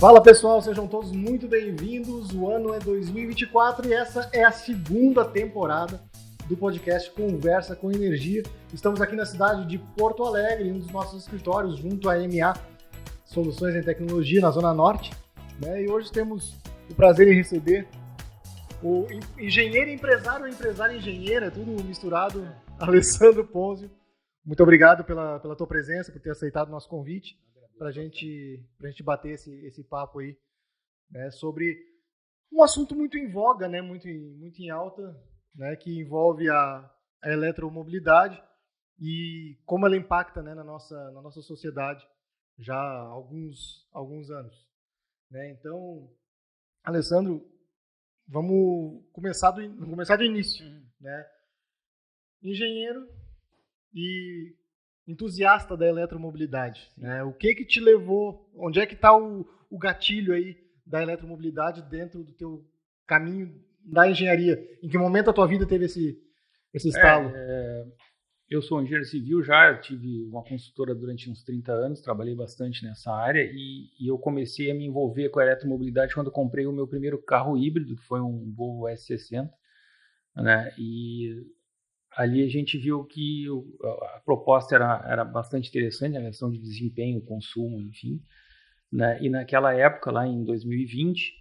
Fala pessoal, sejam todos muito bem-vindos. O ano é 2024 e essa é a segunda temporada do podcast Conversa com Energia. Estamos aqui na cidade de Porto Alegre, em um dos nossos escritórios, junto à MA Soluções em Tecnologia, na Zona Norte. E hoje temos o prazer em receber o engenheiro empresário, empresário engenheira, tudo misturado, Alessandro Ponzio. Muito obrigado pela tua presença, por ter aceitado o nosso convite, para a gente bater esse papo aí, né, sobre um assunto muito em voga, né, muito em alta, né, que envolve a eletromobilidade e como ela impacta, né, na nossa sociedade já há alguns anos. Né? Então, Alessandro, vamos começar do início. Né? Engenheiro e entusiasta da eletromobilidade. Né? O que te levou, onde é que está o gatilho aí da eletromobilidade dentro do teu caminho da engenharia? Em que momento a tua vida teve esse estalo? Eu sou engenheiro civil já, eu tive uma consultora durante uns 30 anos, trabalhei bastante nessa área e eu comecei a me envolver com a eletromobilidade quando eu comprei o meu primeiro carro híbrido, que foi um Volvo S60, né? E ali a gente viu que a proposta era bastante interessante, a questão de desempenho, consumo, enfim. Né? E naquela época, lá em 2020,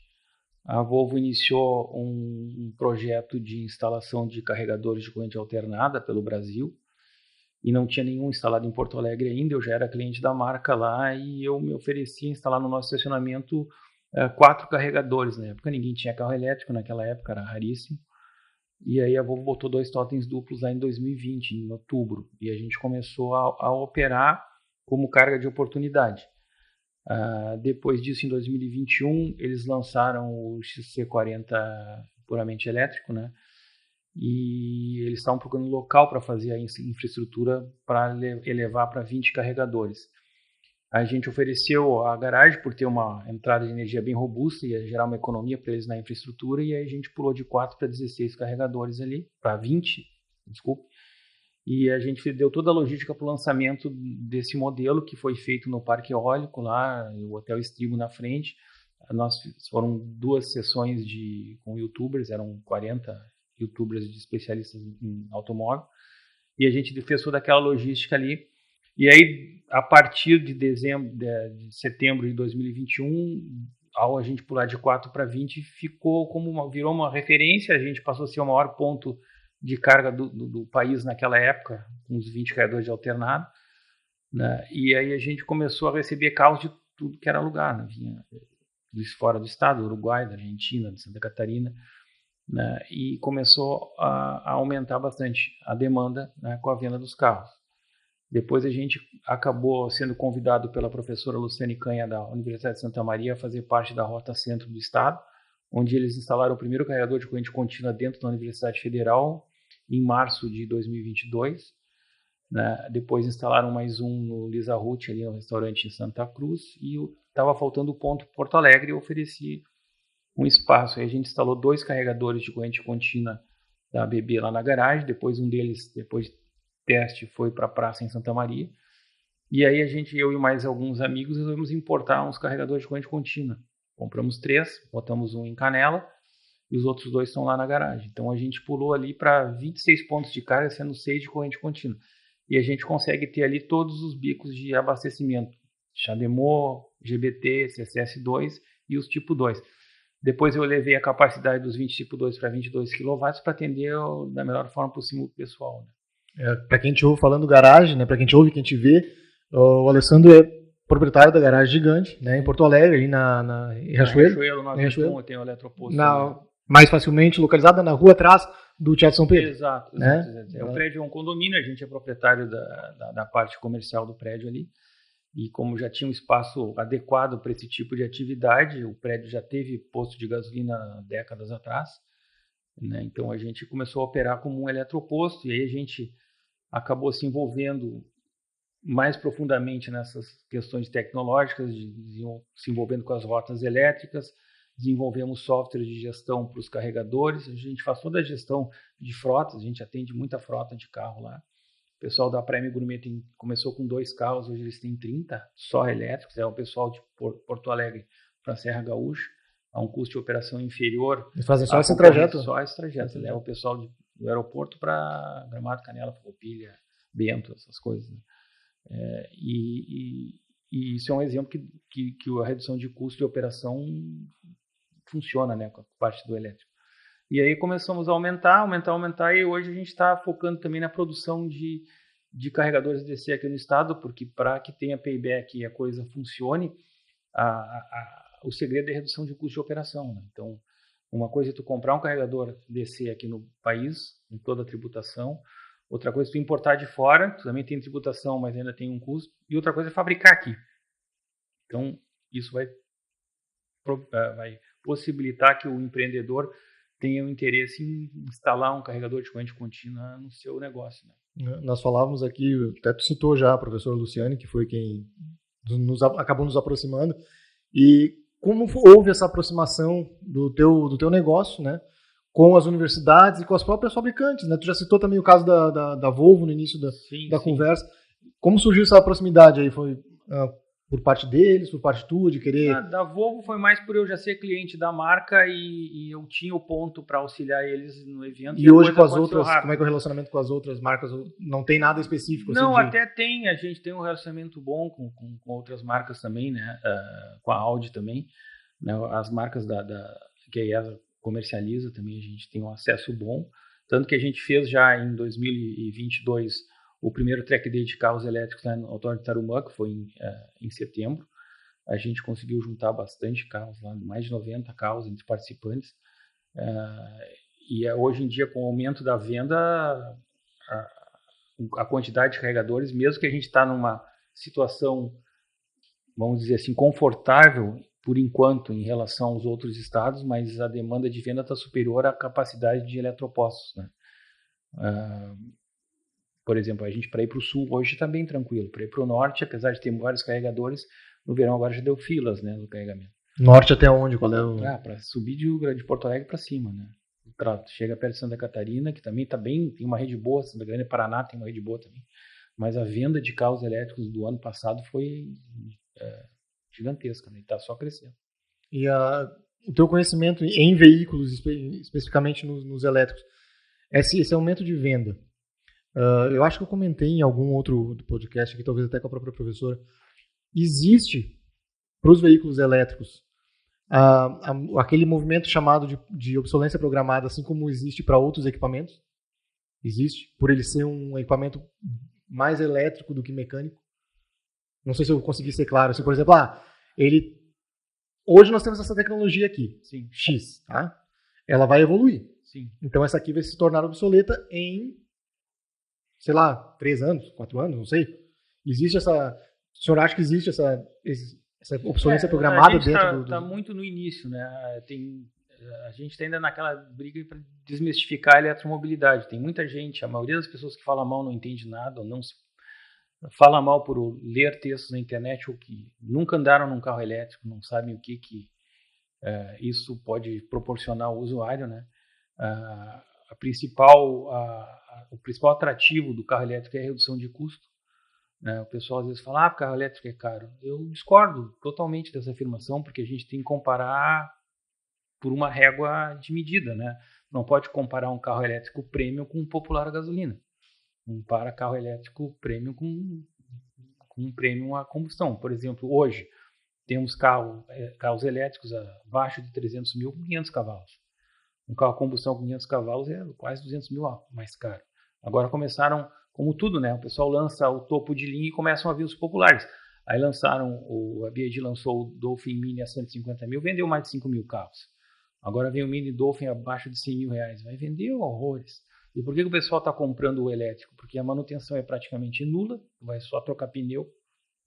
a Volvo iniciou um projeto de instalação de carregadores de corrente alternada pelo Brasil e não tinha nenhum instalado em Porto Alegre ainda. Eu já era cliente da marca lá e eu me ofereci a instalar no nosso estacionamento 4 carregadores. Na época ninguém tinha carro elétrico, naquela época era raríssimo. E aí a Volvo botou 2 totens duplos lá em 2020, em outubro, e a gente começou a operar como carga de oportunidade. Depois disso, em 2021, eles lançaram o XC40 puramente elétrico, né? E eles estavam procurando um local para fazer a infraestrutura para elevar para 20 carregadores. A gente ofereceu a garagem por ter uma entrada de energia bem robusta e ia gerar uma economia para eles na infraestrutura, e aí a gente pulou de 4 para 16 carregadores ali, para 20, desculpe, e a gente deu toda a logística para o lançamento desse modelo, que foi feito no Parque Eólico, lá, o Hotel Estribo na frente. Foram 2 sessões com youtubers, eram 40 youtubers de especialistas em automóvel, e a gente fez toda aquela logística ali. E aí, a partir de setembro de 2021, ao a gente pular de 4 para 20, virou uma referência. A gente passou a ser o maior ponto de carga do país naquela época, com os 20 carregadores de alternado. Né? E aí a gente começou a receber carros de tudo que era lugar. Né? Vinha fora do estado, do Uruguai, da Argentina, de Santa Catarina. Né? E começou a aumentar bastante a demanda, né, com a venda dos carros. Depois a gente acabou sendo convidado pela professora Luciane Canha da Universidade de Santa Maria a fazer parte da Rota Centro do Estado, onde eles instalaram o primeiro carregador de corrente contínua dentro da Universidade Federal em março de 2022. Né? Depois instalaram mais um no Lisa Ruth, ali no restaurante em Santa Cruz, e estava faltando o ponto Porto Alegre, e eu ofereci um espaço. Aí a gente instalou 2 carregadores de corrente contínua da ABB lá na garagem. Depois um deles, depois de teste, foi para a praça em Santa Maria. E aí eu e mais alguns amigos resolvemos importar uns carregadores de corrente contínua. Compramos 3, botamos um em Canela e os outros 2 estão lá na garagem. Então a gente pulou ali para 26 pontos de carga, sendo 6 de corrente contínua. E a gente consegue ter ali todos os bicos de abastecimento: CHAdeMO, GBT, CSS2 e os tipo 2. Depois eu elevei a capacidade dos 20 tipo 2 para 22 kW para atender da melhor forma possível o pessoal. Né? Para quem te ouve falando garagem, né, para quem te ouve, quem te vê, o Alessandro é proprietário da Garagem Gigante, né, em Porto Alegre, ali em Riachuelo. Eu tenho o eletroposto. Mais facilmente localizada na rua atrás do Teatro São Pedro. Exato. Né? O prédio é um condomínio, a gente é proprietário da parte comercial do prédio ali. E como já tinha um espaço adequado para esse tipo de atividade, o prédio já teve posto de gasolina décadas atrás. Né? Então a gente começou a operar como um eletroposto, e aí a gente acabou se envolvendo mais profundamente nessas questões tecnológicas, se envolvendo com as rotas elétricas. Desenvolvemos software de gestão para os carregadores. A gente faz toda a gestão de frotas, a gente atende muita frota de carro lá. O pessoal da Prime Gourmet começou com 2 carros, hoje eles têm 30 só elétricos. O pessoal de Porto Alegre para a Serra Gaúcha, a um custo de operação inferior. Eles fazem só esse trajeto? Só esse trajeto. Leva o pessoal do aeroporto para Gramado, Canela, Farroupilha, Bento, essas coisas. Né? E isso é um exemplo que a redução de custo de operação funciona, né, com a parte do elétrico. E aí começamos a aumentar, e hoje a gente está focando também na produção de carregadores DC aqui no estado, porque para que tenha payback e a coisa funcione, o segredo é a redução de custo de operação. Né? Então, uma coisa é tu comprar um carregador DC aqui no país, com toda a tributação. Outra coisa é tu importar de fora, tu também tem tributação, mas ainda tem um custo. E outra coisa é fabricar aqui. Então, isso vai possibilitar que o empreendedor tenha um interesse em instalar um carregador de corrente contínua no seu negócio. Né? Nós falávamos aqui, até tu citou já a professora Luciane, que foi quem acabou nos aproximando. E como houve essa aproximação do teu negócio, né, com as universidades e com as próprias fabricantes, né? Tu já citou também o caso da Volvo no início da conversa. Como surgiu essa proximidade aí? Foi por parte deles, por parte tua, de querer... Da Volvo foi mais por eu já ser cliente da marca e eu tinha o ponto para auxiliar eles no evento. E hoje com as outras, como é que é o relacionamento com as outras marcas? Não tem nada específico? Não, assim, até tem. A gente tem um relacionamento bom com outras marcas também, né? Com a Audi também. Né? As marcas que a IESA comercializa também, a gente tem um acesso bom. Tanto que a gente fez já em 2022 o primeiro track day de carros elétricos no Autódromo de Tarumã, que foi em setembro. A gente conseguiu juntar bastante carros lá, mais de 90 carros entre participantes. E hoje em dia, com o aumento da venda, a quantidade de carregadores, mesmo que a gente está numa situação, vamos dizer assim, confortável, por enquanto, em relação aos outros estados, mas a demanda de venda está superior à capacidade de eletropostos, né? Por exemplo, a gente para ir para o sul hoje está bem tranquilo. Para ir para o norte, apesar de ter vários carregadores, no verão agora já deu filas, né, no carregamento. Norte até onde? Qual é o... Para subir de Porto Alegre para cima, né? Chega perto de Santa Catarina, que também está bem, tem uma rede boa. Santa Catarina e Paraná tem uma rede boa também. Mas a venda de carros elétricos do ano passado foi gigantesca, né? E está só crescendo. E o teu conhecimento em veículos, especificamente nos elétricos, esse aumento de venda, eu acho que eu comentei em algum outro podcast aqui, talvez até com a própria professora, existe para os veículos elétricos aquele movimento chamado de obsolescência programada, assim como existe para outros equipamentos? Existe, por ele ser um equipamento mais elétrico do que mecânico? Não sei se eu consegui ser claro. Assim, por exemplo, hoje nós temos essa tecnologia aqui, sim, X, tá? Ela vai evoluir. Sim. Então essa aqui vai se tornar obsoleta em, sei lá, 3 anos, 4 anos, não sei. Existe essa... O senhor acha que existe essa obsolescência programada dentro do... Está muito no início, né? A gente está ainda naquela briga para desmistificar a eletromobilidade. Tem muita gente, a maioria das pessoas que fala mal não entende nada, ou não fala mal por ler textos na internet, ou que nunca andaram num carro elétrico, não sabem o que isso pode proporcionar ao usuário, né? O principal atrativo do carro elétrico é a redução de custo. O pessoal às vezes fala, carro elétrico é caro. Eu discordo totalmente dessa afirmação, porque a gente tem que comparar por uma régua de medida, né? Não pode comparar um carro elétrico premium com um popular a gasolina. Compara carro elétrico premium com um premium a combustão. Por exemplo, hoje temos carros elétricos abaixo de 300 mil com 500 cavalos. Um carro a combustão com 500 cavalos é quase 200 mil mais caro. Agora começaram, como tudo, né? O pessoal lança o topo de linha e começam a vir os populares. Aí a BYD lançou o Dolphin Mini a 150 mil, vendeu mais de 5 mil carros. Agora vem o Mini Dolphin abaixo de 100 mil reais. Vai vender horrores. E por que o pessoal está comprando o elétrico? Porque a manutenção é praticamente nula, vai só trocar pneu,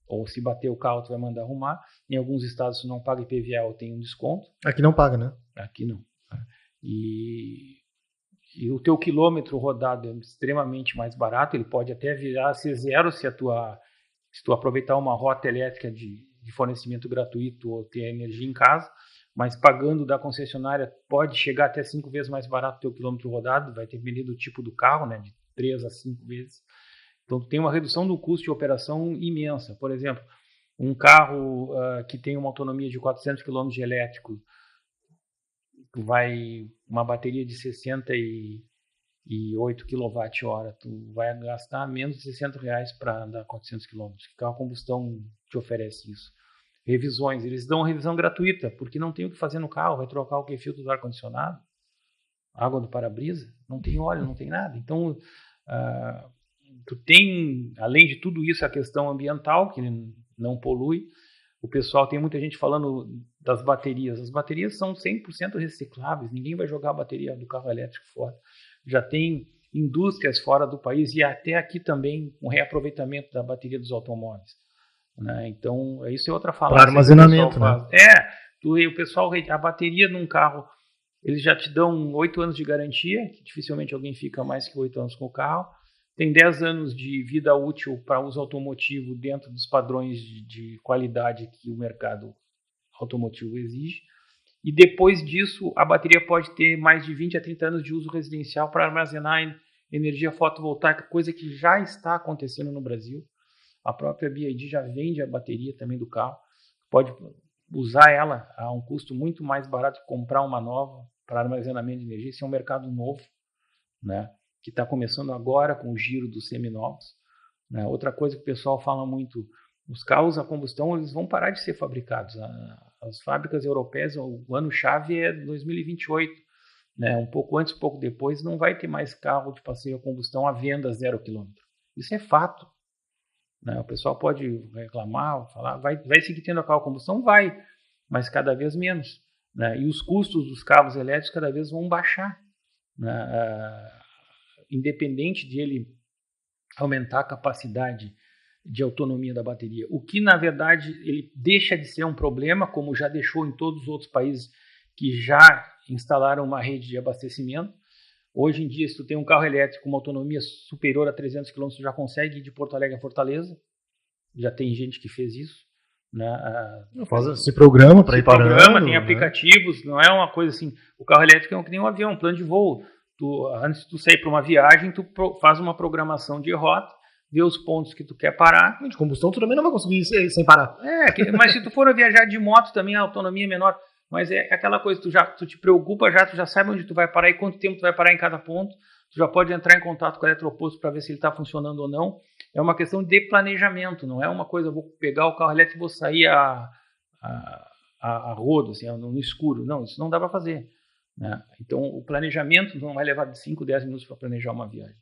ou se bater o carro, tu vai mandar arrumar. Em alguns estados, se não paga IPVA, ou tem um desconto. Aqui não paga, né? Aqui não. E o teu quilômetro rodado é extremamente mais barato, ele pode até virar a ser zero se tu aproveitar uma rota elétrica de fornecimento gratuito ou ter energia em casa, mas pagando da concessionária pode chegar até 5 vezes mais barato o teu quilômetro rodado, vai depender do tipo do carro, né, de 3 a 5 vezes. Então tem uma redução do custo de operação imensa. Por exemplo, um carro que tem uma autonomia de 400 km de elétrico, uma bateria de 68 kWh, tu vai gastar menos de R$60 para andar 400 km. Que carro a combustão te oferece isso? Revisões, eles dão uma revisão gratuita, porque não tem o que fazer no carro, vai trocar o filtro do ar-condicionado, água do para-brisa, não tem óleo, não tem nada. Então, tu tem, além de tudo isso, a questão ambiental, que não polui. O pessoal, tem muita gente falando das baterias. As baterias são 100% recicláveis, ninguém vai jogar a bateria do carro elétrico fora. Já tem indústrias fora do país e até aqui também um reaproveitamento da bateria dos automóveis. Né? Então, isso é outra falácia. Para armazenamento, né? O pessoal, a bateria num carro, eles já te dão 8 anos de garantia, que dificilmente alguém fica mais que 8 anos com o carro. Tem 10 anos de vida útil para uso automotivo dentro dos padrões de qualidade que o mercado automotivo exige. E depois disso, a bateria pode ter mais de 20 a 30 anos de uso residencial para armazenar energia fotovoltaica, coisa que já está acontecendo no Brasil. A própria BYD já vende a bateria também do carro. Pode usar ela a um custo muito mais barato que comprar uma nova para armazenamento de energia. Esse é um mercado novo, né? Que está começando agora com o giro dos seminovos. Né? Outra coisa que o pessoal fala muito, os carros a combustão eles vão parar de ser fabricados. As fábricas europeias, o ano-chave é 2028. Né? Um pouco antes, um pouco depois, não vai ter mais carro de passeio a combustão à venda 0 km. Isso é fato. Né? O pessoal pode reclamar, falar, vai seguir tendo a carro a combustão? Vai, mas cada vez menos. Né? E os custos dos carros elétricos cada vez vão baixar. Né? Independente de ele aumentar a capacidade de autonomia da bateria. O que, na verdade, ele deixa de ser um problema, como já deixou em todos os outros países que já instalaram uma rede de abastecimento. Hoje em dia, se tu tem um carro elétrico com uma autonomia superior a 300 km, tu já consegue ir de Porto Alegre a Fortaleza. Já tem gente que fez isso. Né? Se programa para ir parando. Tem aplicativos, não é uma coisa assim. O carro elétrico é que nem um avião, um plano de voo. Antes de tu sair para uma viagem, tu faz uma programação de rota, vê os pontos que tu quer parar. De combustão tu também não vai conseguir ir sem parar. Mas se tu for viajar de moto também a autonomia é menor. Mas é aquela coisa, tu te preocupa tu já sabe onde tu vai parar e quanto tempo tu vai parar em cada ponto. Tu já pode entrar em contato com o eletroposto para ver se ele está funcionando ou não. É uma questão de planejamento, não é uma coisa, eu vou pegar o carro elétrico e vou sair a rodo, assim, no escuro. Não, isso não dá para fazer. Né? Então, o planejamento não vai levar de 5, 10 minutos para planejar uma viagem.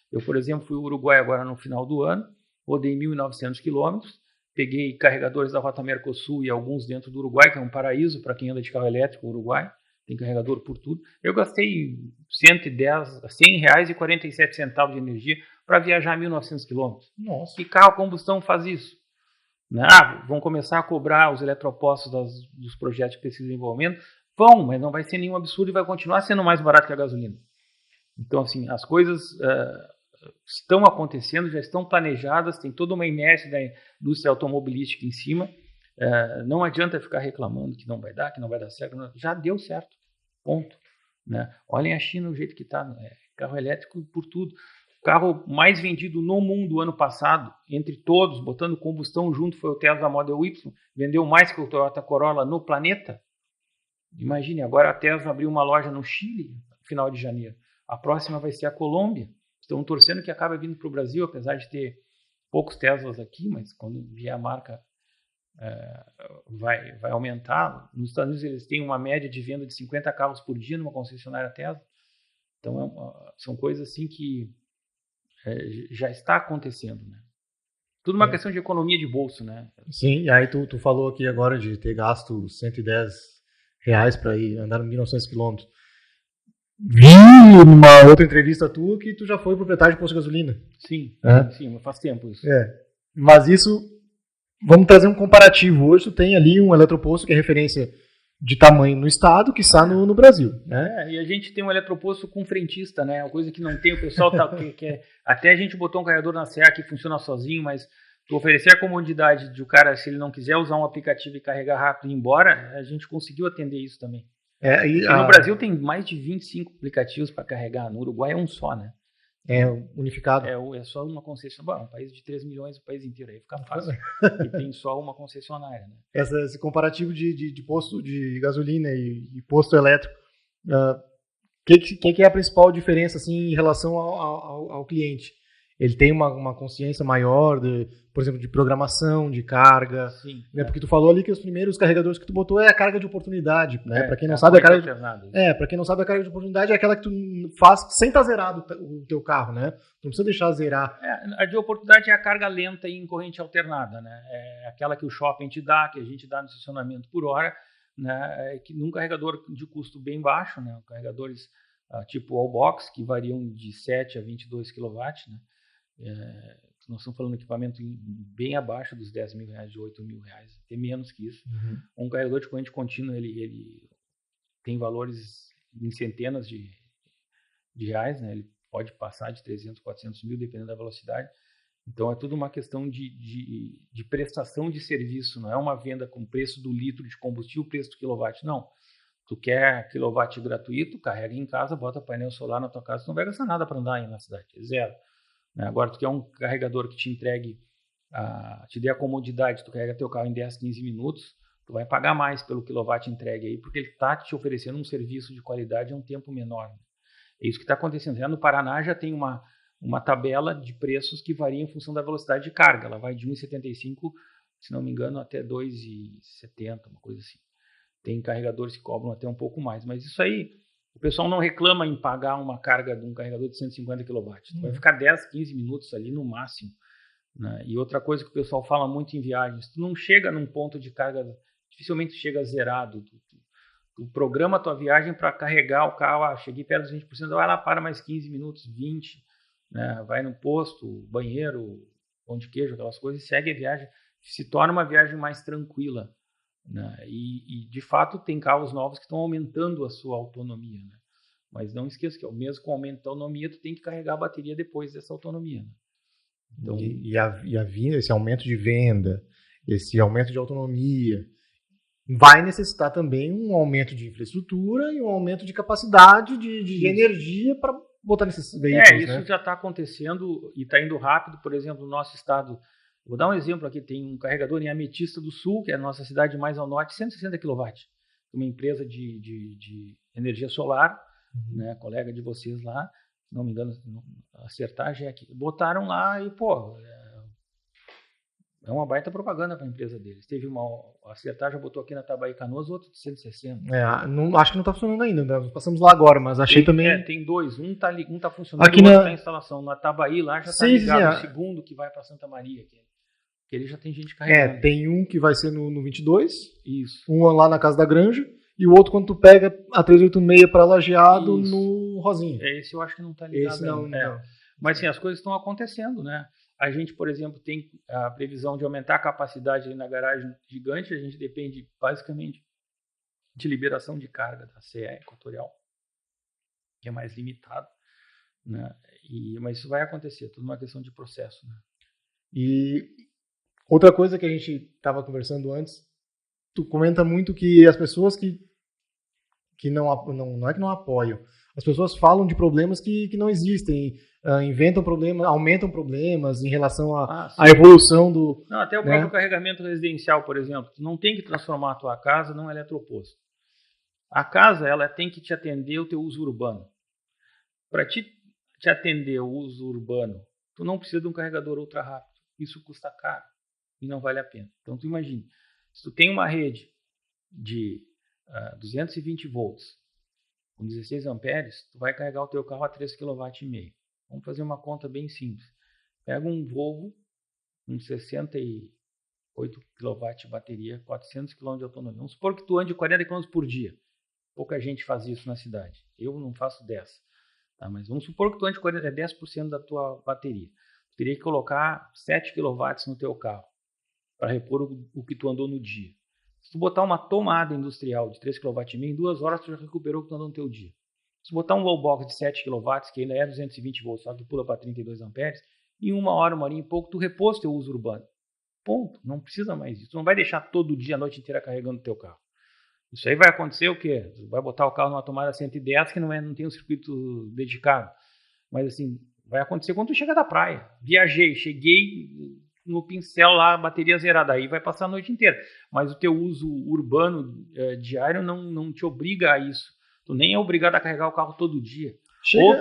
Eu, por exemplo, fui ao Uruguai agora no final do ano, rodei 1.900 quilômetros, peguei carregadores da Rota Mercosul e alguns dentro do Uruguai, que é um paraíso para quem anda de carro elétrico, o Uruguai, tem carregador por tudo. Eu gastei R$100,47 de energia para viajar 1.900 quilômetros. Nossa. Que carro a combustão faz isso? Né? Vão começar a cobrar os eletropostos dos projetos de pesquisa e desenvolvimento. Vão, mas não vai ser nenhum absurdo e vai continuar sendo mais barato que a gasolina. Então, assim, as coisas estão acontecendo, já estão planejadas, tem toda uma inércia da indústria automobilística em cima. Não adianta ficar reclamando que não vai dar certo. Já deu certo, ponto. Né? Olhem a China, o jeito que está. Carro elétrico por tudo. O carro mais vendido no mundo ano passado, entre todos, botando combustão junto, foi o Tesla Model Y. Vendeu mais que o Toyota Corolla no planeta. Imagine, agora a Tesla abriu uma loja no Chile no final de janeiro. A próxima vai ser a Colômbia. Estão torcendo que acabe vindo para o Brasil, apesar de ter poucos Teslas aqui, mas quando vier a marca vai aumentar. Nos Estados Unidos eles têm uma média de venda de 50 carros por dia numa concessionária Tesla. Então são coisas assim que já está acontecendo, né? Tudo uma questão de economia de bolso, né? Sim, e aí tu falou aqui agora de ter gasto R$110 para ir andar 1.900 quilômetros. Vi numa outra entrevista tua que tu já foi proprietário de posto de gasolina. Sim, sim, faz tempo isso. Mas isso, vamos trazer um comparativo. Hoje tu tem ali um eletroposto que é referência de tamanho no estado, que está no Brasil. Né? E a gente tem um eletroposto com frentista, né? Uma coisa que não tem, o pessoal até a gente botou um carregador na CA que funciona sozinho, mas tu oferecer a comodidade de o cara, se ele não quiser usar um aplicativo e carregar rápido e ir embora, a gente conseguiu atender isso também. No Brasil tem mais de 25 aplicativos para carregar, no Uruguai é um só, né? É unificado. É só uma concessionária. Um país de 3 milhões, o país inteiro. Aí fica fácil. E tem só uma concessionária. Né? Esse comparativo de posto de gasolina e posto elétrico, que é a principal diferença assim, em relação ao cliente? Ele tem uma consciência maior, por exemplo, de programação, de carga. Sim. Né? Porque tu falou ali que os primeiros carregadores que tu botou é a carga de oportunidade. Né? Para quem não sabe, para quem não sabe, a carga de oportunidade é aquela que tu faz sem estar zerado o teu carro, né? Tu não precisa deixar zerar. A de oportunidade é a carga lenta e em corrente alternada, né? É aquela que o shopping te dá, que a gente dá no estacionamento por hora, né? Que num carregador de custo bem baixo, né? Carregadores tipo Wallbox, que variam de 7 a 22 kW, né? Nós estamos falando de equipamento bem abaixo dos 10 mil reais, de 8 mil reais, até menos que isso. Um carregador de corrente contínua, ele tem valores em centenas de reais, né? Ele pode passar de 300, 400 mil, dependendo da velocidade. Então, é tudo uma questão de prestação de serviço, não é uma venda com preço do litro de combustível, preço do quilowatt, não. Tu quer quilowatt gratuito, carrega em casa, bota painel solar na tua casa, tu não vai gastar nada para andar aí na cidade, é zero. Agora, tu quer um carregador que te entregue, te dê a comodidade, tu carrega teu carro em 10, 15 minutos, tu vai pagar mais pelo quilowatt entregue aí, porque ele está te oferecendo um serviço de qualidade a um tempo menor. É isso que está acontecendo. Já no Paraná já tem uma tabela de preços que varia em função da velocidade de carga. Ela vai de 1,75, se não me engano, até 2,70, uma coisa assim. Tem carregadores que cobram até um pouco mais, mas isso aí, o pessoal não reclama em pagar uma carga de um carregador de 150 kW. Vai ficar 10, 15 minutos ali no máximo. Né? E outra coisa que o pessoal fala muito em viagens, tu não chega num ponto de carga, dificilmente chega zerado. Tu programa a tua viagem para carregar o carro, cheguei perto dos 20%, vai lá, para mais 15 minutos, 20, né? Vai no posto, banheiro, pão de queijo, aquelas coisas, e segue a viagem. Se torna uma viagem mais tranquila. Né? E de fato tem carros novos que estão aumentando a sua autonomia, né? Mas não esqueça que ao mesmo com o aumento da autonomia tu tem que carregar a bateria depois dessa autonomia, né? Então, esse aumento de venda, esse aumento de autonomia vai necessitar também um aumento de infraestrutura e um aumento de capacidade de energia para botar nesses veículos. Isso, né? Já está acontecendo e está indo rápido. Por exemplo, no nosso estado, vou dar um exemplo aqui, tem um carregador em Ametista do Sul, que é a nossa cidade mais ao norte, 160 kW. Uma empresa de energia solar, né, colega de vocês lá, se não me engano, a Certagem é aqui. Botaram lá e, é uma baita propaganda para a empresa deles. A Certagem botou aqui na Tabaí Canoas, outro de 160. Acho que não está funcionando ainda, né? Nós passamos lá agora, mas achei também... Tem dois, um tá funcionando aqui e o outro está em instalação. Na Tabaí lá já está ligado, o segundo que vai para Santa Maria, que ele já tem gente carregando. Tem um que vai ser no 22, isso. Um lá na Casa da Granja, e o outro quando tu pega a 386 para Lajeado, isso. No Rosinha. Esse eu acho que não está ligado. Esse não. Mas sim, as coisas estão acontecendo, né? A gente, por exemplo, tem a previsão de aumentar a capacidade ali na garagem gigante. A gente depende basicamente de liberação de carga da CE Equatorial, que é mais limitado, né? Mas isso vai acontecer, tudo uma questão de processo, né? E outra coisa que a gente estava conversando antes, tu comenta muito que as pessoas que não é que não apoiam, as pessoas falam de problemas que não existem, inventam problemas, aumentam problemas em relação à evolução do... Não, até o próprio carregamento residencial, por exemplo. Tu não tem que transformar a tua casa num eletroposto. A casa, ela tem que te atender o teu uso urbano. Para te atender o uso urbano, tu não precisa de um carregador ultra rápido. Isso custa caro e não vale a pena. Então, tu imagina, se tu tem uma rede de 220 volts com 16 amperes, tu vai carregar o teu carro a 3,5 kW. Vamos fazer uma conta bem simples. Pega um Volvo, um 68 kW bateria, 400 km de autonomia. Vamos supor que tu ande 40 km por dia. Pouca gente faz isso na cidade. Eu não faço 10. Tá? Mas vamos supor que tu ande 40, 10% da tua bateria. Tu teria que colocar 7 kW no teu carro para repor o que tu andou no dia. Se tu botar uma tomada industrial de 3,5 kW, em 2 horas tu já recuperou o que tu andou no teu dia. Se botar um wallbox de 7 kW, que ainda é 220 volts, só que pula para 32 amperes, em 1 hora, 1 horinha e pouco, tu repôs teu uso urbano. Ponto. Não precisa mais disso. Tu não vai deixar todo dia, a noite inteira carregando o teu carro. Isso aí vai acontecer o quê? Tu vai botar o carro numa tomada 110 que não tem um circuito dedicado. Mas assim, Vai acontecer quando tu chega da praia. Viajei, cheguei no pincel lá, bateria zerada, aí vai passar a noite inteira. Mas o teu uso urbano diário não te obriga a isso. Tu nem é obrigado a carregar o carro todo dia.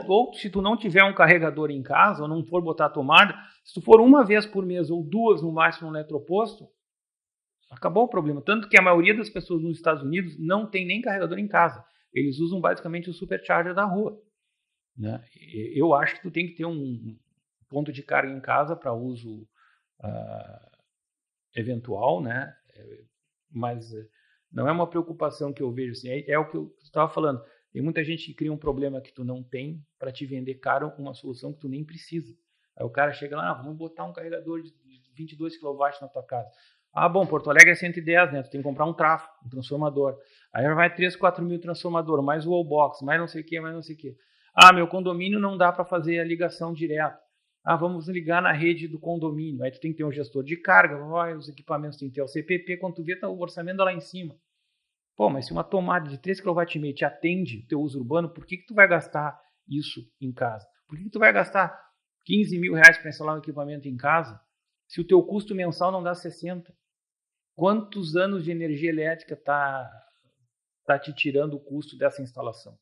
Ou se tu não tiver um carregador em casa, ou não for botar a tomada, se tu for uma vez por mês ou duas no máximo no eletroposto, acabou o problema. Tanto que a maioria das pessoas nos Estados Unidos não tem nem carregador em casa. Eles usam basicamente o supercharger da rua. Né? Eu acho que tu tem que ter um ponto de carga em casa para uso eventual, né? Mas não é uma preocupação que eu vejo. Assim, é o que eu estava falando. Tem muita gente que cria um problema que tu não tem para te vender caro uma solução que tu nem precisa. Aí o cara chega lá, vamos botar um carregador de 22 kW na tua casa. Ah, bom, Porto Alegre é 110, né? Tu tem que comprar um trafo, um transformador. Aí vai 3, 4 mil transformador, mais o wallbox, mais não sei o que, mais não sei o que. Ah, meu condomínio não dá para fazer a ligação direta. Ah, vamos ligar na rede do condomínio. Aí tu tem que ter um gestor de carga, os equipamentos tem que ter o CPP, quando tu vê, tá o orçamento lá em cima. Pô, mas se uma tomada de 3,5 kW te atende o teu uso urbano, por que tu vai gastar isso em casa? Por que tu vai gastar 15 mil reais para instalar um equipamento em casa, se o teu custo mensal não dá 60? Quantos anos de energia elétrica tá te tirando o custo dessa instalação?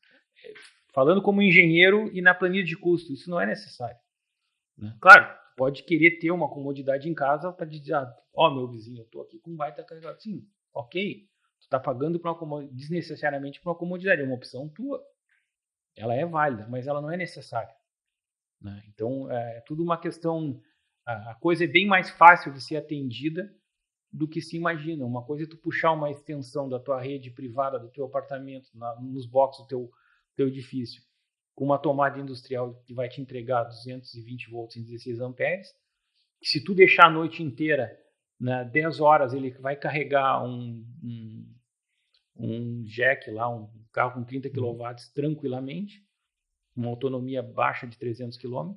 Falando como engenheiro e na planilha de custo, isso não é necessário. Né? Claro, pode querer ter uma comodidade em casa para dizer, meu vizinho, eu estou aqui com um baita carregador. Sim, ok, tu está pagando desnecessariamente por uma comodidade, é uma opção tua. Ela é válida, mas ela não é necessária. Né? Então, é tudo uma questão, a coisa é bem mais fácil de ser atendida do que se imagina. Uma coisa é tu puxar uma extensão da tua rede privada, do teu apartamento, nos boxes do teu edifício, com uma tomada industrial que vai te entregar 220 volts em 16 amperes, que se tu deixar a noite inteira, né, 10 horas, ele vai carregar um jack lá, um carro com 30 kW tranquilamente, uma autonomia baixa de 300 km.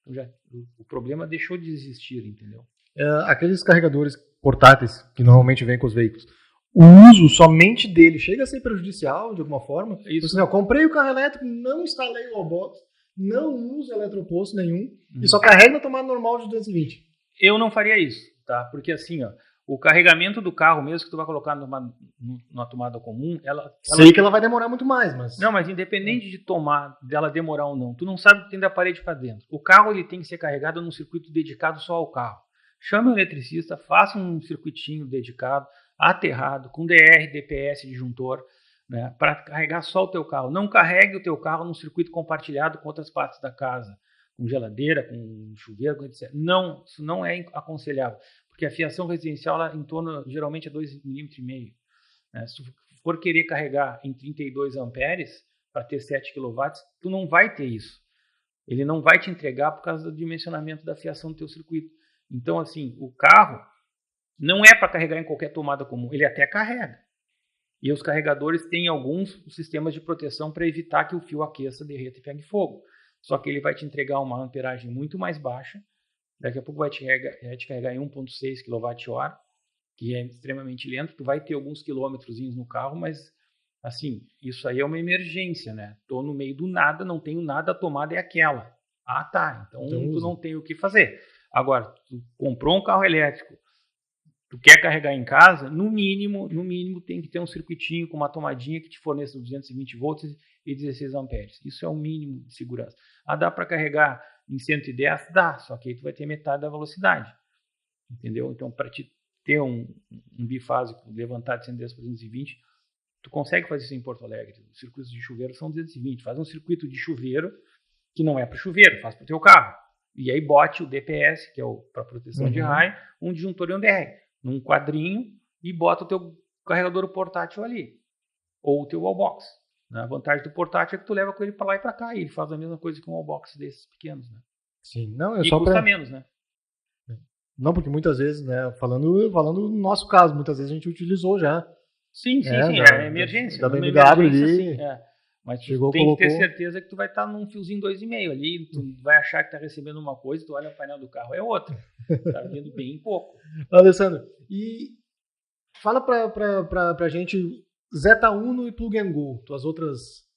Então o problema deixou de existir, entendeu? Aqueles carregadores portáteis que normalmente vêm com os veículos, o uso somente dele chega a ser prejudicial de alguma forma? Isso. Assim, eu comprei o carro elétrico, não instalei o wallbox, não uso eletroposto nenhum e só carrego na tomada normal de 220. Eu não faria isso, tá? Porque assim, o carregamento do carro, mesmo que tu vai colocar numa tomada comum, sei que ela vai demorar muito mais, mas... Não, mas independente dela demorar ou não, tu não sabe o que tem da parede para dentro. O carro ele tem que ser carregado num circuito dedicado só ao carro. Chame um eletricista, faça um circuitinho dedicado, aterrado, com DR, DPS, disjuntor, né, para carregar só o teu carro. Não carregue o teu carro num circuito compartilhado com outras partes da casa, com geladeira, com chuveiro, etc. Não, isso não é aconselhável, porque a fiação residencial ela, em torno, geralmente, é 2,5 mm. Né? Se tu for querer carregar em 32 amperes para ter 7 kW, tu não vai ter isso. Ele não vai te entregar por causa do dimensionamento da fiação do teu circuito. Então, assim, o carro não é para carregar em qualquer tomada comum, ele até carrega. E os carregadores têm alguns sistemas de proteção para evitar que o fio aqueça, derreta e pegue fogo. Só que ele vai te entregar uma amperagem muito mais baixa, daqui a pouco vai te carregar em 1,6 kWh, que é extremamente lento, tu vai ter alguns quilômetrozinhos no carro, mas, assim, isso aí é uma emergência, né? Tô no meio do nada, não tenho nada, a tomada é aquela. Ah, tá, então tu não tem o que fazer. Agora, tu comprou um carro elétrico, tu quer carregar em casa, no mínimo tem que ter um circuitinho com uma tomadinha que te forneça 220 volts e 16 amperes. Isso é o mínimo de segurança. Dá para carregar em 110? Dá, só que aí tu vai ter metade da velocidade. Entendeu? Então, para te ter um bifásico, levantar de 110 para 220, tu consegue fazer isso em Porto Alegre. Os circuitos de chuveiro são 220. Faz um circuito de chuveiro que não é para chuveiro, faz para o teu carro. E aí bote o DPS, que é para proteção de raio, um disjuntor e um DR, num quadrinho, e bota o teu carregador portátil ali. Ou o teu wallbox. Né? A vantagem do portátil é que tu leva com ele para lá e para cá, e ele faz a mesma coisa que um wallbox desses pequenos. Né? Sim, não, e custa menos, né? Não, porque muitas vezes, né, falando no nosso caso, muitas vezes a gente utilizou já. Sim, é emergência. Da BMW ali. Assim, mas tu tem que ter certeza que tu vai estar num fiozinho 2,5 ali, tu vai achar que está recebendo uma coisa, tu olha o painel do carro, é outra. Tá vindo bem pouco. Alessandro, e fala pra gente Zeta Uno e Plug and Go, tuas outras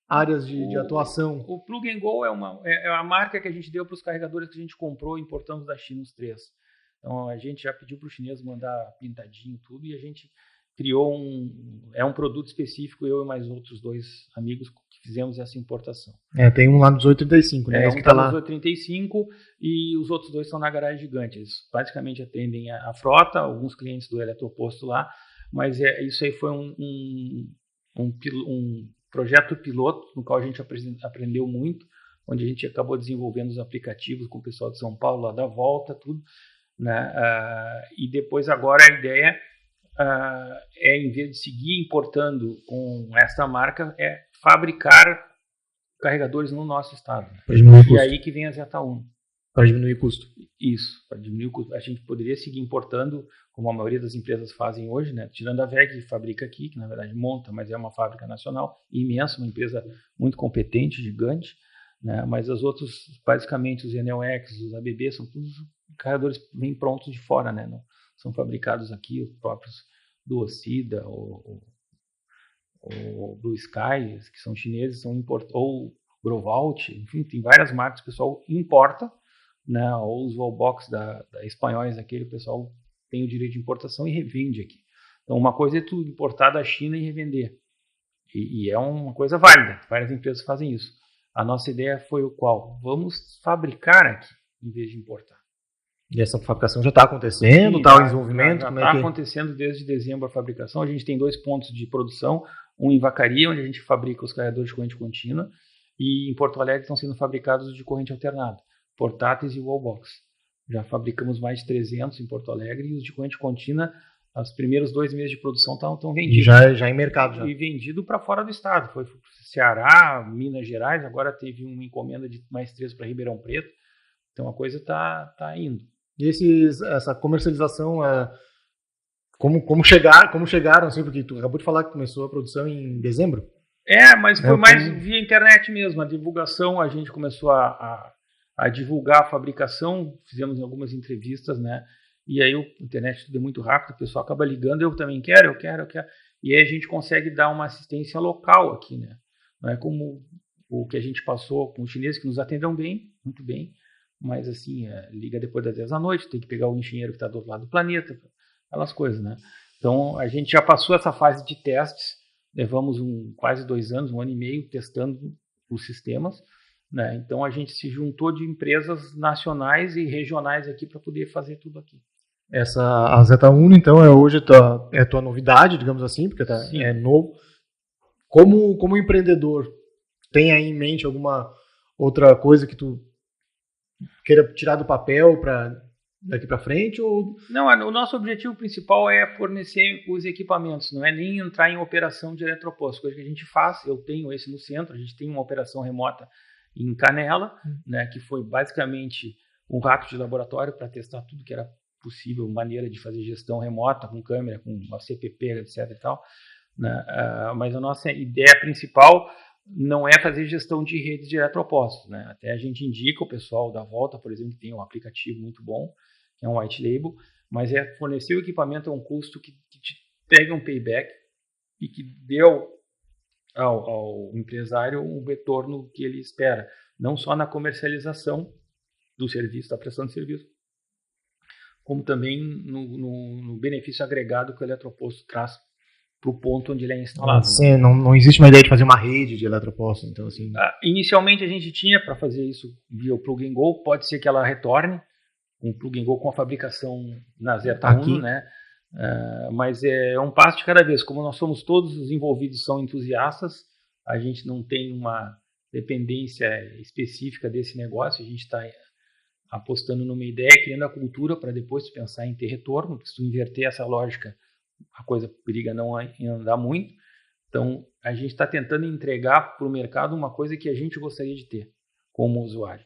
áreas de atuação? O Plug and Go é a marca que a gente deu para os carregadores que a gente comprou e importamos da China, os 3. Então, a gente já pediu para o chinês mandar pintadinho tudo e a gente criou um produto específico, eu e mais outros 2 amigos que fizemos essa importação. Tem um lá no 1835, né? Um está no 1835 e os outros 2 estão na Garagem Gigante. Eles praticamente atendem a frota, alguns clientes do eletroposto lá, mas isso aí foi um projeto piloto no qual a gente aprendeu muito, onde a gente acabou desenvolvendo os aplicativos com o pessoal de São Paulo, lá da Volta, tudo, né? E depois agora a ideia em vez de seguir importando com essa marca, fabricar carregadores no nosso estado. Para diminuir o custo. E aí que vem a Zeta 1. Para diminuir o custo. Isso, para diminuir o custo. A gente poderia seguir importando, como a maioria das empresas fazem hoje, né? Tirando a VEG, que fabrica aqui, que na verdade monta, mas é uma fábrica nacional imensa, uma empresa muito competente, gigante, né? Mas os outros, basicamente os Enel X, os ABB, são todos carregadores bem prontos de fora, né? Não são fabricados aqui, os próprios do Ocida, ou Blue Sky, que são chineses, ou Grovalt, enfim, tem várias marcas que o pessoal importa, né? Ou os Wallbox da espanhóis, aquele o pessoal tem o direito de importação e revende aqui. Então, uma coisa é tu importar da China e revender. E é uma coisa válida, várias empresas fazem isso. A nossa ideia foi o qual? Vamos fabricar aqui, em vez de importar. E essa fabricação já está acontecendo? Está em desenvolvimento? Já está acontecendo desde dezembro a fabricação. A gente tem 2 pontos de produção, um em Vacaria, onde a gente fabrica os carregadores de corrente contínua, e em Porto Alegre estão sendo fabricados os de corrente alternada, portáteis e wallbox. Já fabricamos mais de 300 em Porto Alegre, e os de corrente contínua, os primeiros 2 meses de produção estão vendidos. E já em mercado. Já. E vendido para fora do estado. Foi para Ceará, Minas Gerais, agora teve uma encomenda de mais 3 para Ribeirão Preto. Então a coisa está indo. E essa comercialização, como chegaram, assim, porque tu acabou de falar que começou a produção em dezembro? Mas foi mais via internet mesmo, a divulgação, a gente começou a divulgar a fabricação, fizemos algumas entrevistas, né? E aí a internet tudo é muito rápido, o pessoal acaba ligando, eu também quero, eu quero. E aí a gente consegue dar uma assistência local aqui, né? Não é como o que a gente passou com os chineses, que nos atenderam bem, muito bem, mas assim, liga depois das 10 da noite, tem que pegar o engenheiro que está do outro lado do planeta, aquelas coisas, né? Então, a gente já passou essa fase de testes, levamos quase 2 anos, 1 ano e meio, testando os sistemas, né? Então, a gente se juntou de empresas nacionais e regionais aqui para poder fazer tudo aqui. A Zeta 1, então, hoje a tua novidade, digamos assim, porque é novo. Como empreendedor, tem aí em mente alguma outra coisa que tu queira tirar do papel daqui para frente? Ou... Não, o nosso objetivo principal é fornecer os equipamentos, não é nem entrar em operação de eletroposto, coisa que a gente faz. Eu tenho esse no centro, a gente tem uma operação remota em Canela, né, que foi basicamente um rato de laboratório para testar tudo que era possível, maneira de fazer gestão remota, com câmera, com uma CPP, etc. e tal, né? Mas a nossa ideia principal não é fazer gestão de redes de eletropostos, né? Até a gente indica o pessoal da Volta, por exemplo, que tem um aplicativo muito bom, que é um white label, mas fornecer o equipamento a um custo que te pega um payback e que deu ao empresário um retorno que ele espera, não só na comercialização do serviço, da prestação de serviço, como também no benefício agregado que o eletroposto traz para o ponto onde ele é instalado. Sim, não existe uma ideia de fazer uma rede de eletropostos, então assim... Inicialmente a gente tinha para fazer isso via o Plug and Go, pode ser que ela retorne, um Plug and Go com a fabricação na Zeta 1, né? Mas é um passo de cada vez. Como nós somos todos os envolvidos, são entusiastas, a gente não tem uma dependência específica desse negócio, a gente está apostando numa ideia, criando a cultura para depois pensar em ter retorno, porque se tu inverter essa lógica, a coisa periga não andar muito. Então, a gente está tentando entregar para o mercado uma coisa que a gente gostaria de ter como usuário,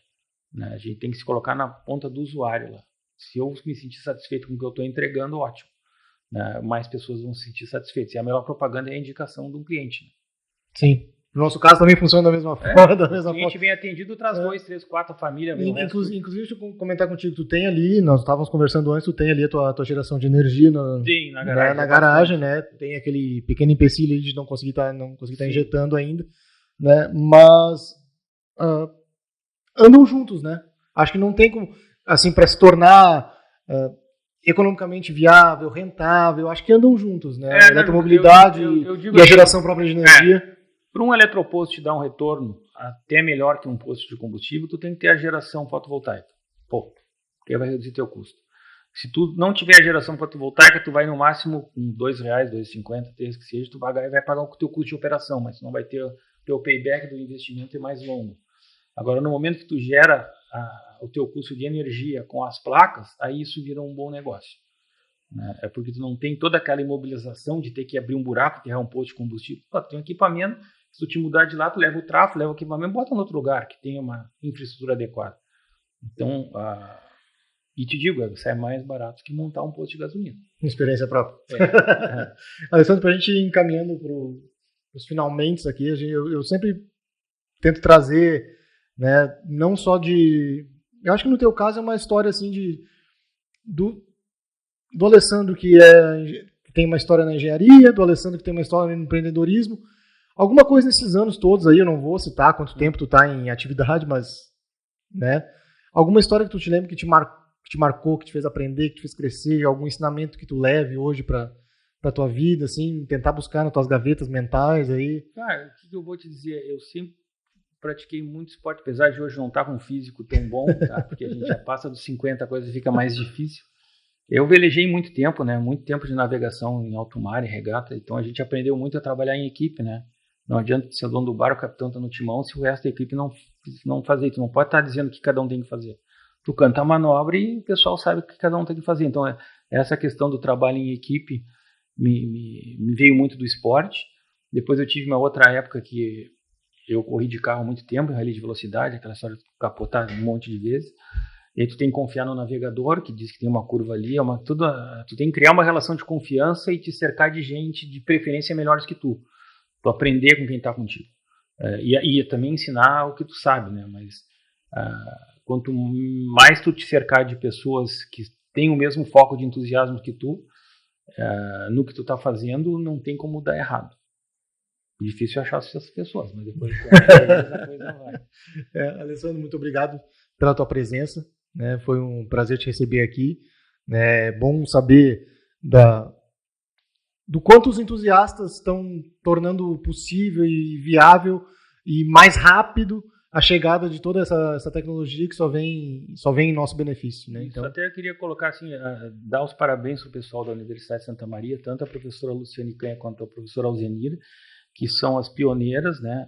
né? A gente tem que se colocar na ponta do usuário lá. Se eu me sentir satisfeito com o que eu estou entregando, ótimo, né? Mais pessoas vão se sentir satisfeitas. E a melhor propaganda é a indicação de um cliente, né? Sim. No nosso caso também funciona da mesma forma. O cliente vem atendido, traz 2, 3, 4 famílias. Inclusive, deixa eu comentar contigo, tu tem ali, nós estávamos conversando antes, tu tem ali a tua geração de energia na garagem, né? Tem aquele pequeno empecilho de não conseguir estar injetando ainda, né? Mas andam juntos, né? Acho que não tem como, assim, para se tornar economicamente viável, rentável, acho que andam juntos, né? A eletromobilidade e a geração própria de energia. Para um eletroposto te dar um retorno até melhor que um posto de combustível, tu tem que ter a geração fotovoltaica. Pô, porque vai reduzir teu custo. Se tu não tiver a geração fotovoltaica, tu vai no máximo com R$2, R$2,50, R$3 que seja, tu vai pagar o teu custo de operação, mas tu não vai ter o teu payback do investimento é mais longo. Agora, no momento que tu gera o teu custo de energia com as placas, aí isso vira um bom negócio. Né? É porque tu não tem toda aquela imobilização de ter que abrir um buraco, terrar um posto de combustível. Tu tem um equipamento, se tu te mudar de lá, tu leva o tráfego, leva o equipamento, bota em outro lugar que tenha uma infraestrutura adequada. Então, e te digo, sai mais barato que montar um posto de gasolina. Experiência própria. Alessandro, para a gente ir encaminhando para os finalmente aqui, eu sempre tento trazer, né, não só de... Eu acho que no teu caso é uma história assim do Alessandro que tem uma história na engenharia, do Alessandro que tem uma história no empreendedorismo. Alguma coisa nesses anos todos aí, eu não vou citar quanto tempo tu tá em atividade, mas, né, alguma história que tu te lembra que te marcou, que te fez aprender, que te fez crescer, algum ensinamento que tu leve hoje para tua vida, assim, tentar buscar nas tuas gavetas mentais aí. Cara, o que eu vou te dizer? Eu sempre pratiquei muito esporte, apesar de hoje não estar com um físico tão bom, tá? Porque a gente já passa dos 50, a coisa fica mais difícil. Eu velejei muito tempo, né? Muito tempo de navegação em alto mar e regata, então a gente aprendeu muito a trabalhar em equipe, né? Não adianta ser dono do bar, o capitão tá no timão, se o resto da equipe não fazer. Tu não pode estar dizendo o que cada um tem que fazer. Tu canta a manobra e o pessoal sabe o que cada um tem que fazer. Então, essa questão do trabalho em equipe me veio muito do esporte. Depois eu tive uma outra época que eu corri de carro há muito tempo, rally de velocidade, aquela história de capotar um monte de vezes. E aí tu tem que confiar no navegador, que diz que tem uma curva ali. Tu tem que criar uma relação de confiança e te cercar de gente, de preferência, melhores que tu. Tu aprender com quem está contigo. E também ensinar o que tu sabe, né? Mas quanto mais tu te cercar de pessoas que têm o mesmo foco de entusiasmo que tu, no que tu está fazendo, não tem como dar errado. Difícil achar essas pessoas, mas depois a coisa vai. Alessandro, muito obrigado pela tua presença. Né? Foi um prazer te receber aqui. É bom saber do quanto os entusiastas estão tornando possível e viável e mais rápido a chegada de toda essa tecnologia que só vem em nosso benefício. Né? Então, até eu queria colocar assim, dar os parabéns para o pessoal da Universidade de Santa Maria, tanto a professora Luciane Canha quanto a professora Alzenira, que são as pioneiras, né?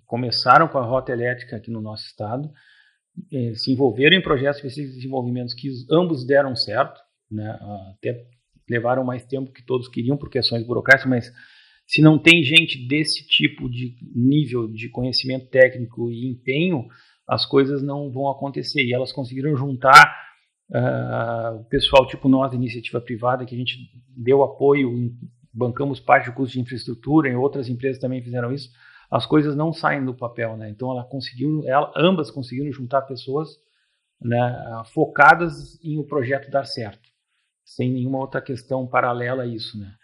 Começaram com a rota elétrica aqui no nosso estado, se envolveram em projetos de desenvolvimento que ambos deram certo, né? Até levaram mais tempo que todos queriam por questões burocráticas, mas se não tem gente desse tipo de nível de conhecimento técnico e empenho, as coisas não vão acontecer. E elas conseguiram juntar o pessoal tipo nós, da iniciativa privada, que a gente deu apoio, bancamos parte do custo de infraestrutura, e outras empresas também fizeram isso. As coisas não saem do papel, né? Então ambas conseguiram juntar pessoas, né, focadas em o projeto dar certo, sem nenhuma outra questão paralela a isso, né?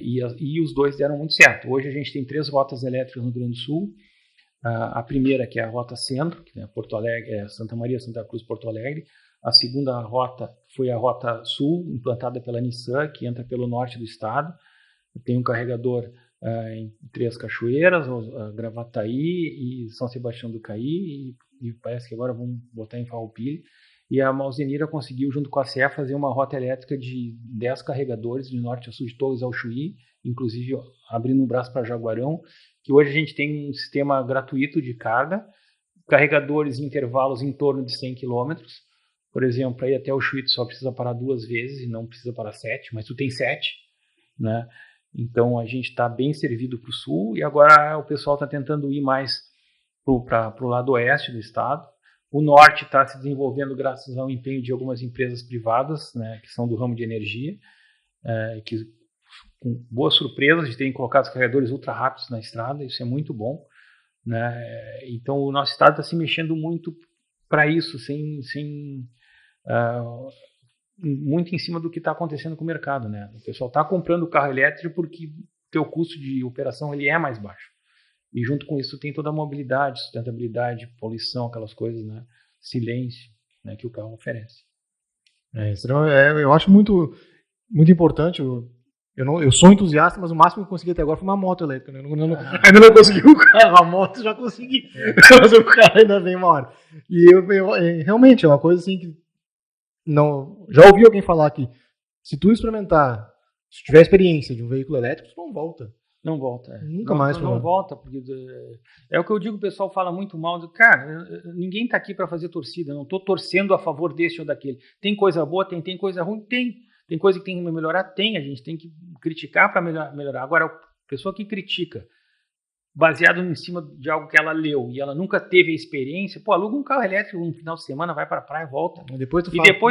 E os dois deram muito certo. Hoje a gente tem 3 rotas elétricas no Rio Grande do Sul. A primeira, que é a Rota Centro, que é Porto Alegre, Santa Maria, Santa Cruz, Porto Alegre. A segunda rota foi a Rota Sul, implantada pela Nissan, que entra pelo norte do estado. Tem um carregador em Três Cachoeiras, Gravataí e São Sebastião do Caí, e parece que agora vamos botar em Farroupilha. E a Alzenira conseguiu, junto com a CE, fazer uma rota elétrica de 10 carregadores de norte a sul, de Torres ao Chuí, inclusive abrindo um braço para Jaguarão, que hoje a gente tem um sistema gratuito de carga, carregadores em intervalos em torno de 100 km. Por exemplo, para ir até o Chuí tu só precisa parar 2 vezes e não precisa parar 7, mas tu tem 7, né? Então a gente está bem servido para o sul, e agora o pessoal está tentando ir mais para o lado oeste do estado. O norte está se desenvolvendo graças ao empenho de algumas empresas privadas, né, que são do ramo de energia, que com boas surpresas de terem colocado os carregadores ultra rápidos na estrada. Isso é muito bom, né? Então o nosso estado está se mexendo muito para isso, muito em cima do que está acontecendo com o mercado, né? O pessoal está comprando o carro elétrico porque o teu custo de operação ele é mais baixo. E junto com isso tem toda a mobilidade, sustentabilidade, poluição, aquelas coisas, né? Silêncio, né, que o carro oferece. Eu acho muito, muito importante. Eu sou entusiasta, mas o máximo que eu consegui até agora foi uma moto elétrica. Né? Ainda não consegui o carro, a moto já consegui. Mas o carro ainda vem uma hora. E realmente é uma coisa assim que não. Já ouvi alguém falar que se tu experimentar, se tiver experiência de um veículo elétrico, tu não volta. Não volta. Nunca mais. Não volta, porque é o que eu digo, o pessoal fala muito mal. Cara, ninguém está aqui para fazer torcida, não estou torcendo a favor desse ou daquele. Tem coisa boa, tem coisa ruim, tem. Tem coisa que tem que melhorar, tem. A gente tem que criticar para melhorar. Agora, a pessoa que critica, baseado em cima de algo que ela leu e ela nunca teve a experiência, aluga um carro elétrico no final de semana, vai para a praia e volta. Depois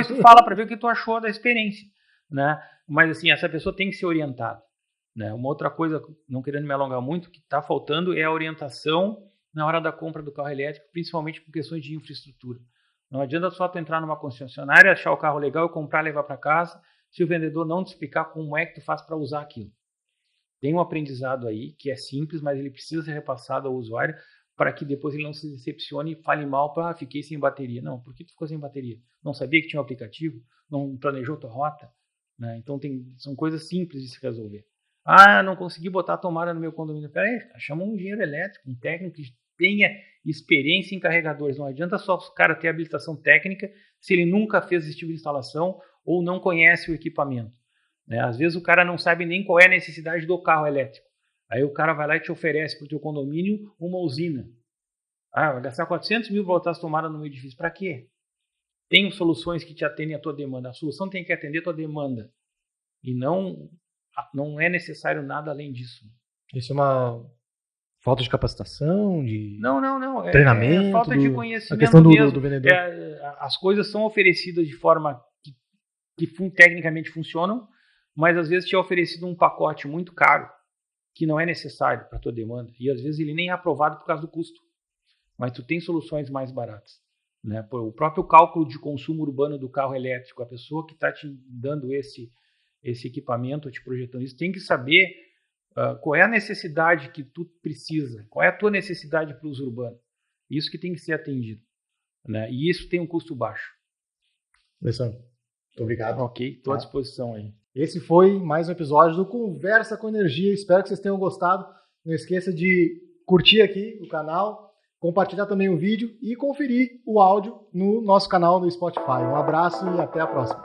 tu fala para ver o que tu achou da experiência. Né? Mas assim, essa pessoa tem que ser orientada. Né? Uma outra coisa, não querendo me alongar muito, que está faltando é a orientação na hora da compra do carro elétrico, principalmente por questões de infraestrutura. Não adianta só tu entrar numa concessionária, achar o carro legal, comprar, levar para casa, se o vendedor não te explicar como é que tu faz para usar aquilo. Tem um aprendizado aí que é simples, mas ele precisa ser repassado ao usuário para que depois ele não se decepcione e fale mal para fiquei sem bateria. Não, por que tu ficou sem bateria? Não sabia que tinha um aplicativo? Não planejou tua rota? Né? Então são coisas simples de se resolver. Não consegui botar a tomada no meu condomínio. Peraí, chama um engenheiro elétrico, um técnico que tenha experiência em carregadores. Não adianta só o cara ter habilitação técnica se ele nunca fez esse tipo de instalação ou não conhece o equipamento. Né? Às vezes o cara não sabe nem qual é a necessidade do carro elétrico. Aí o cara vai lá e te oferece para o teu condomínio uma usina. Vai gastar 400 mil para botar as tomadas no meu edifício. Para quê? Tem soluções que te atendem à tua demanda. A solução tem que atender a tua demanda. E não é necessário nada além disso. Isso é uma falta de capacitação, de não. Treinamento, é falta de conhecimento a questão mesmo. Do vendedor. As coisas são oferecidas de forma que tecnicamente funcionam, mas às vezes te é oferecido um pacote muito caro que não é necessário para a tua demanda. E às vezes ele nem é aprovado por causa do custo. Mas tu tem soluções mais baratas. Né? O próprio cálculo de consumo urbano do carro elétrico, a pessoa que está te dando esse equipamento, te projetando isso, tem que saber qual é a necessidade que tu precisa, qual é a tua necessidade para o uso urbano. Isso que tem que ser atendido. Né? E isso tem um custo baixo. Alessandro, muito obrigado. Ok, estou à disposição aí. Esse foi mais um episódio do Conversa com Energia. Espero que vocês tenham gostado. Não esqueça de curtir aqui o canal, compartilhar também o vídeo e conferir o áudio no nosso canal no Spotify. Um abraço e até a próxima.